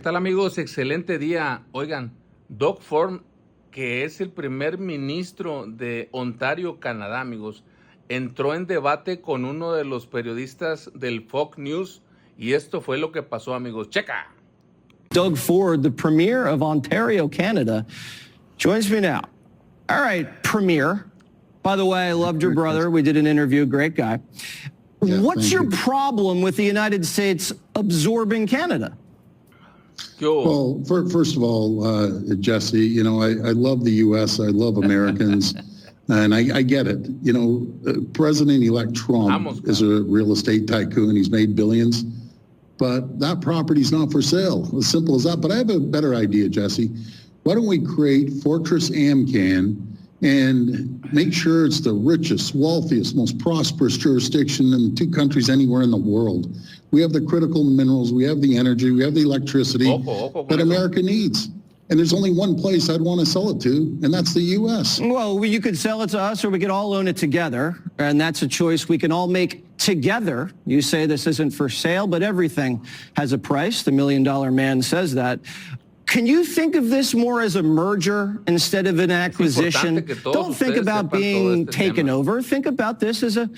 ¿Qué tal, amigos? Excelente día. Oigan, Doug Ford, que es el primer ministro de Ontario, Canadá, amigos, entró en debate con uno de los periodistas del Fox News y esto fue lo que pasó, amigos. ¡Checa! Doug Ford, the Premier of Ontario, Canada, joins me now. All right, Premier. By the way, I loved your brother. We did an interview. Great guy. Yeah, What's your you. problem with the United States absorbing Canada? Well, first of all, Jesse, you know, I love the U.S. I love Americans. And I get it. You know, President-elect Trump is a real estate tycoon. He's made billions. But that property's not for sale. As simple as that. But I have a better idea, Jesse. Why don't we create Fortress Amcan and make sure it's the richest, wealthiest, most prosperous jurisdiction in 2 countries anywhere in the world. We have the critical minerals, we have the energy, we have the electricity that America needs. And there's only one place I'd want to sell it to, and that's the U.S. Well, you could sell it to us or we could all own it together, and that's a choice we can all make together. You say this isn't for sale, but everything has a price. The $1 Million Man says that. Can you think of this more as a merger instead of an acquisition? Don't think about being taken over. Think about this as a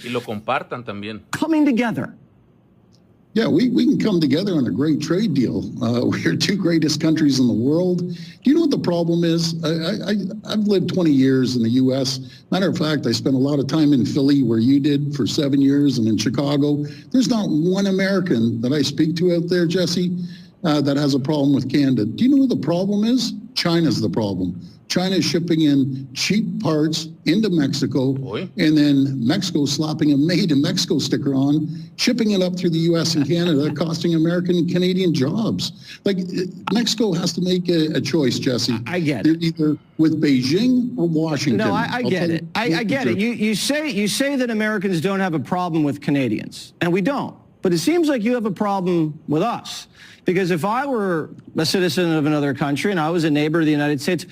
coming together. Yeah, we can come together on a great trade deal. We're 2 greatest countries in the world. Do you know what the problem is? I've lived 20 years in the U.S. Matter of fact, I spent a lot of time in Philly, where you did, for 7 years, and in Chicago. There's not one American that I speak to out there, Jesse, that has a problem with Canada. Do you know what the problem is? China's the problem. China is shipping in cheap parts into Mexico, and then Mexico slapping a Made in Mexico sticker on, shipping it up through the U.S. and Canada, costing American and Canadian jobs. Like, Mexico has to make a choice, Jesse. I get They're it. either with Beijing or Washington. No, I get it. I get it. You say that Americans don't have a problem with Canadians, and we don't. But it seems like you have a problem with us. Because if I were a citizen of another country and I was a neighbor of the United States,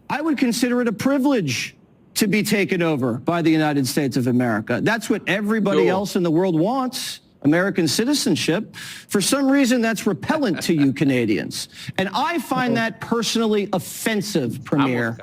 I would consider it a privilege to be taken over by the United States of America. That's what everybody else in the world wants, American citizenship. For some reason, that's repellent to you Canadians. And I find that personally offensive, Premier.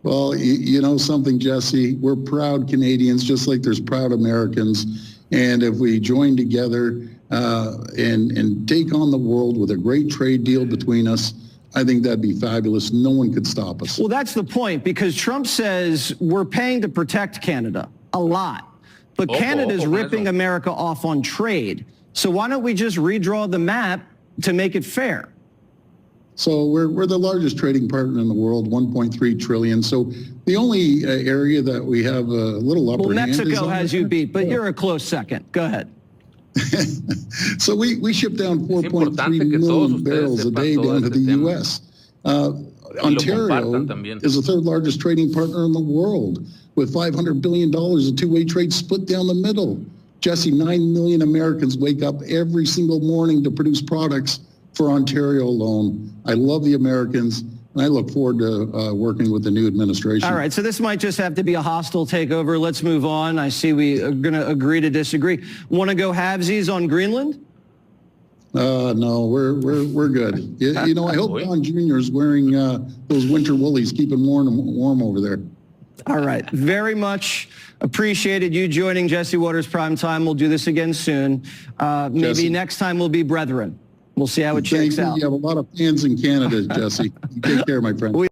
Well, you know something, Jesse? We're proud Canadians, just like there's proud Americans. And if we join together and take on the world with a great trade deal between us, I think that'd be fabulous. No one could stop us. Well, that's the point, because Trump says we're paying to protect Canada a lot, but Canada's ripping America off on trade. So why don't we just redraw the map to make it fair? So we're the largest trading partner in the world, 1.3 trillion. So the only area that we have a little upper hand is Mexico has you beat, but you're a close second. Go ahead. So we ship down 4.3 million barrels a day down to the U.S. Ontario is the 3rd largest trading partner in the world, with $500 billion of two-way trade split down the middle. Jesse, 9 million Americans wake up every single morning to produce products for Ontario alone. I love the Americans, and I look forward to working with the new administration. All right, so this might just have to be a hostile takeover. Let's move on. I see we are going to agree to disagree. Want to go halvesies on Greenland? No, we're good. You know, I hope Don Jr. is wearing those winter woolies, keeping warm over there. All right, very much appreciated you joining Jesse Watters Prime Time. We'll do this again soon. Maybe Jesse, next time we'll be brethren. We'll see how it shakes out. You have a lot of fans in Canada, Jesse. You take care, my friend.